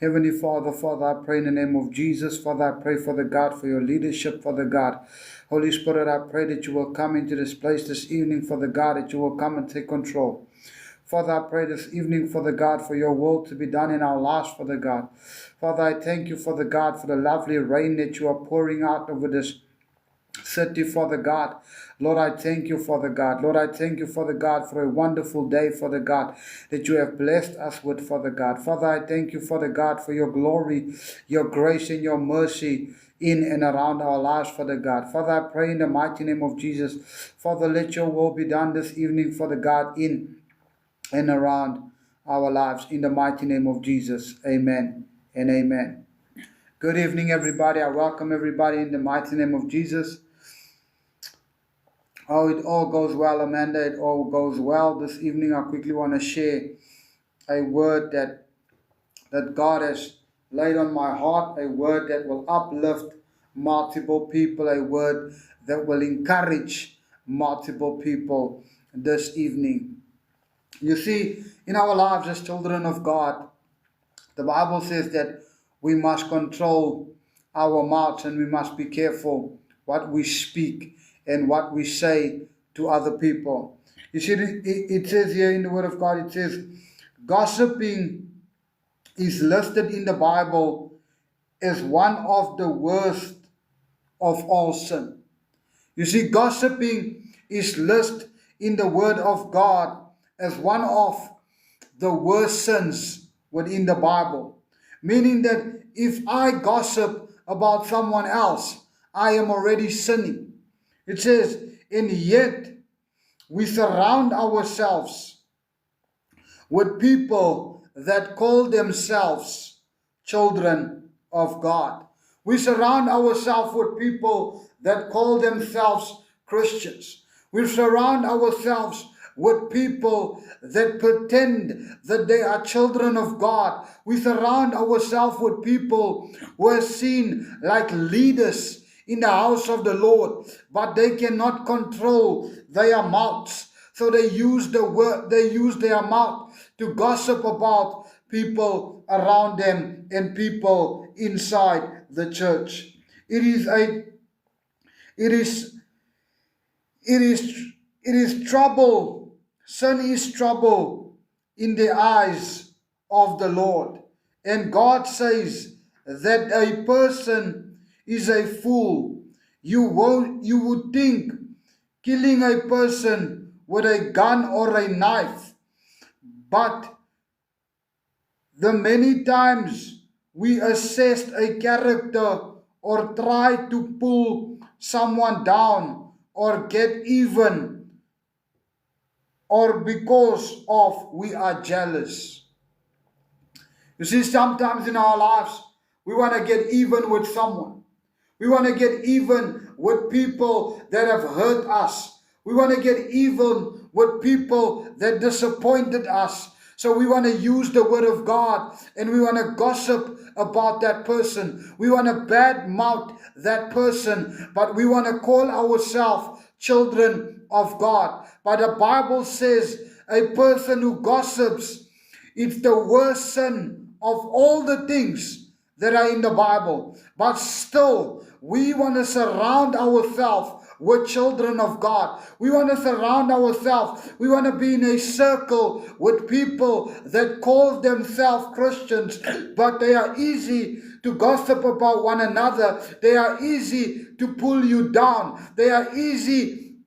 Heavenly Father, Father, I pray in the name of Jesus. Father, I pray, Father God, for your leadership, Father God. Holy Spirit, I pray that you will come into this place this evening, Father God, that you will come and take control. Father, I pray this evening, Father God, for your will to be done in our lives, Father God. Father, I thank you, Father God, for the lovely rain that you are pouring out over this city, Father God. Lord, I thank you, Father God. Lord, I thank you, Father God, for a wonderful day, Father God, that you have blessed us with, Father God. Father, I thank you, Father God, for your glory, your grace, and your mercy in and around our lives, Father God. Father, I pray in the mighty name of Jesus, Father, let your will be done this evening, Father God, in and around our lives, in the mighty name of Jesus. Amen and amen. Good evening, everybody. I welcome everybody in the mighty name of Jesus. Oh, it all goes well, Amanda. It all goes well. This evening, I quickly want to share a word that God has laid on my heart, a word that will uplift multiple people, a word that will encourage multiple people this evening. You see, in our lives as children of God, the Bible says that we must control our mouths and we must be careful what we speak and what we say to other people. You see, it says here in the Word of God, it says, gossiping is listed in the Bible as one of the worst of all sin. You see, gossiping is listed in the Word of God as one of the worst sins within the Bible. Meaning that if I gossip about someone else, I am already sinning. It says, and yet we surround ourselves with people that call themselves children of God. We surround ourselves with people that call themselves Christians. We surround ourselves with people that pretend that they are children of God. We surround ourselves with people who are seen like leaders in the house of the Lord, but they cannot control their mouths. So they use their mouth to gossip about people around them and people inside the church. It is it is trouble. Sin is trouble in the eyes of the Lord. And God says that a person is a fool. You would think killing a person with a gun or a knife. But the many times we assess a character or try to pull someone down or get even, or because of we are jealous. You see, sometimes in our lives we want to get even with someone. We want to get even with people that have hurt us. We want to get even with people that disappointed us. So we want to use the word of God and we want to gossip about that person. We want to badmouth that person, but we want to call ourselves children of God. But the Bible says a person who gossips, it's the worst sin of all the things that are in the Bible. But still, we want to surround ourselves with children of God. We want to surround ourselves. We want to be in a circle with people that call themselves Christians, but they are easy to gossip about one another. They are easy to pull you down. They are easy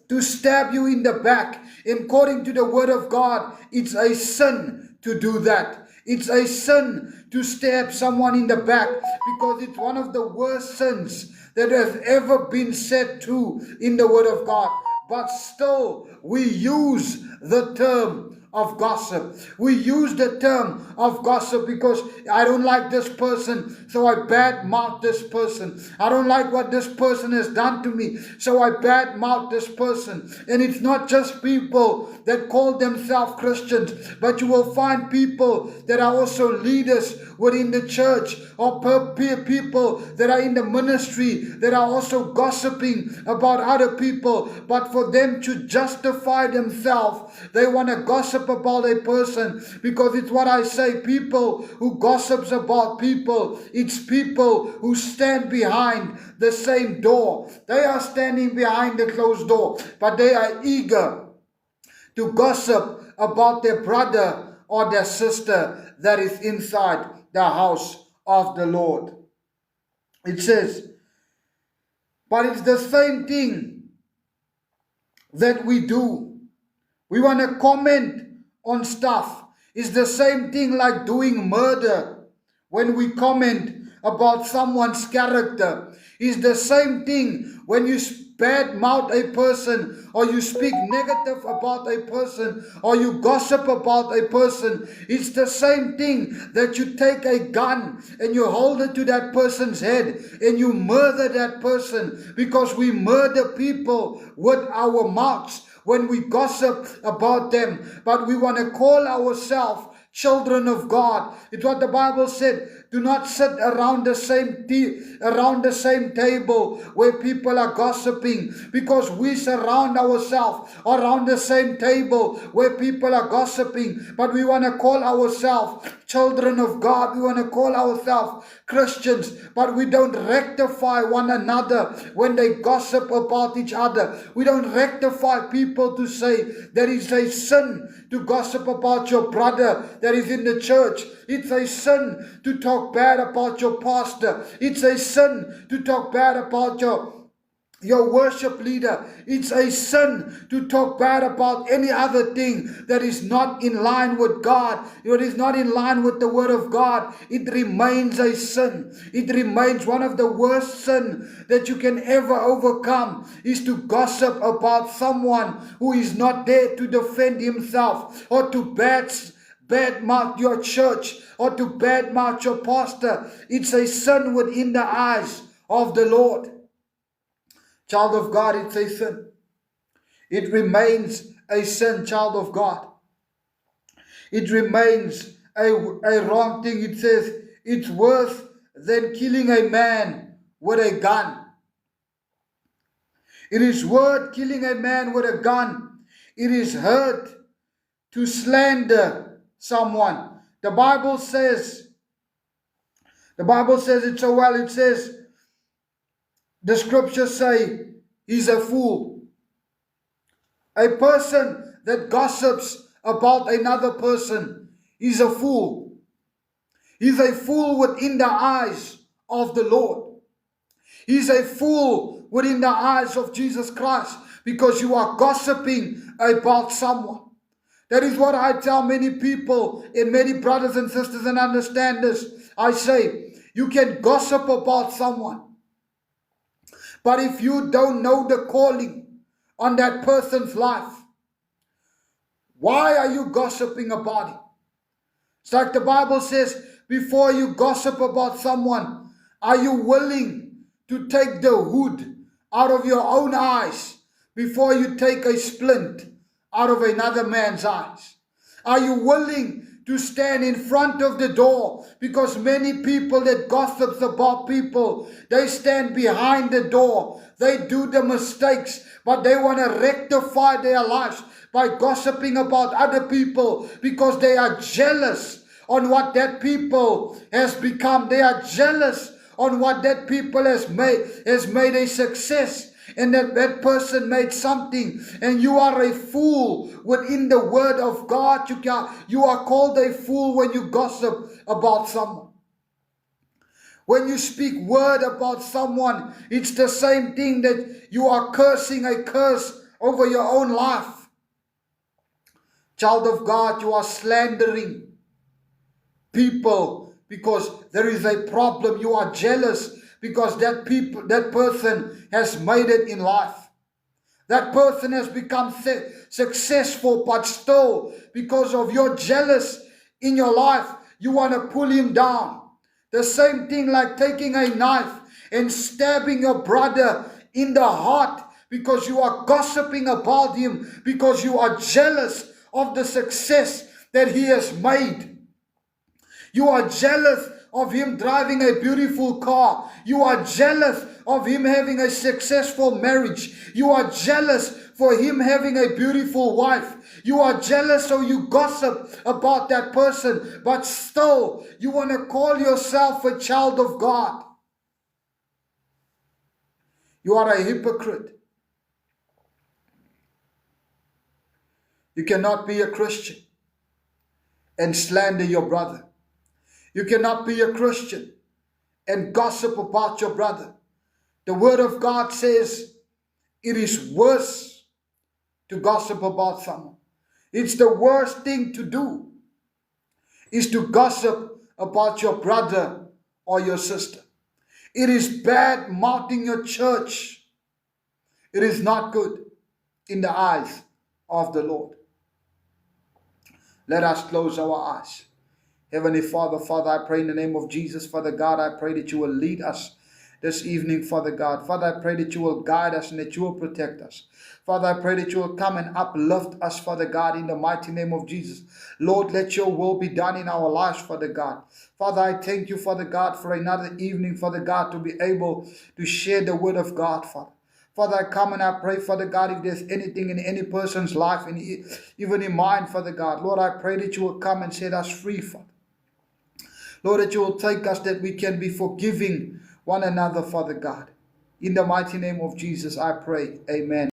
to stab you in the back. According to the word of God, it's a sin to do that. It's a sin to stab someone in the back because it's one of the worst sins that has ever been said to in the word of God. But still, we use the term of gossip. We use the term of gossip because I don't like this person, so I badmouth this person. I don't like what this person has done to me, so I badmouth this person. And it's not just people that call themselves Christians, but you will find people that are also leaders within the church, or people that are in the ministry that are also gossiping about other people. But for them to justify themselves, they want to gossip gossip about a person, because it's what I say, people who gossips about people, it's people who stand behind the same door. They are standing behind the closed door, but they are eager to gossip about their brother or their sister that is inside the house of the Lord. It says, but it's the same thing that we do. We want to comment on stuff. It's the same thing like doing murder. When we comment about someone's character, it's the same thing when you bad mouth a person, or you speak negative about a person, or you gossip about a person. It's the same thing that you take a gun and you hold it to that person's head and you murder that person, because we murder people with our mouths when we gossip about them. But we want to call ourselves children of God. It's what the Bible said. Do not sit around the same table where people are gossiping, because we surround ourselves around the same table where people are gossiping. But we want to call ourselves children of God. We want to call ourselves Christians, but we don't rectify one another when they gossip about each other. We don't rectify people to say there is a sin to gossip about your brother that is in the church. It's a sin to talk bad about your pastor. It's a sin to talk bad about your worship leader. It's a sin to talk bad about any other thing that is not in line with God. It is not in line with the word of God. It remains a sin. It remains one of the worst sin that you can ever overcome, is to gossip about someone who is not there to defend himself, or to badmouth your church, or to badmouth your pastor. It's a sin within the eyes of the Lord. Child of God, it's a sin. It remains a sin, child of God. It remains a wrong thing. It says it's worse than killing a man with a gun. It is worth killing a man with a gun. It is hurt to slander someone. The Bible says it so well. It says, the scriptures say, he's a fool. A person that gossips about another person is a fool. He's a fool within the eyes of the Lord. He's a fool within the eyes of Jesus Christ, because you are gossiping about someone. That is what I tell many people and many brothers and sisters and understanders. I say, you can gossip about someone, but if you don't know the calling on that person's life, why are you gossiping about it? It's like the Bible says, before you gossip about someone, are you willing to take the hood out of your own eyes before you take a splint out of another man's eyes? Are you willing to stand in front of the door? Because many people that gossips about people, they stand behind the door. They do the mistakes, but they want to rectify their lives by gossiping about other people, because they are jealous on what that people has become. They are jealous on what that people has made a success. And that person made something, and you are a fool within the word of God. You are called a fool when you gossip about someone. When you speak word about someone, it's the same thing that you are cursing a curse over your own life. Child of God, you are slandering people because there is a problem. You are jealous because that person has made it in life. That person has become successful, but still, because of your jealous in your life, you want to pull him down. The same thing like taking a knife and stabbing your brother in the heart because you are gossiping about him, because you are jealous of the success that he has made. You are jealous of him driving a beautiful car. You are jealous of him having a successful marriage. You are jealous for him having a beautiful wife. You are jealous, so you gossip about that person, but still you want to call yourself a child of God. You are a hypocrite. You cannot be a Christian and slander your brother. You cannot be a Christian and gossip about your brother. The word of God says it is worse to gossip about someone. It's the worst thing to do, is to gossip about your brother or your sister. It is bad mouthing your church. It is not good in the eyes of the Lord. Let us close our eyes. Heavenly Father, I pray in the name of Jesus, Father God, I pray that you will lead us this evening, Father God. Father, I pray that you will guide us and that you will protect us. Father, I pray that you will come and uplift us, Father God, in the mighty name of Jesus. Lord, let your will be done in our lives, Father God. Father, I thank you, Father God, for another evening, Father God, to be able to share the word of God, Father. Father, I come and I pray, Father God, if there's anything in any person's life, even in mine, Father God, Lord, I pray that you will come and set us free, Father. Lord, that you will take us, that we can be forgiving one another, Father God. In the mighty name of Jesus, I pray. Amen.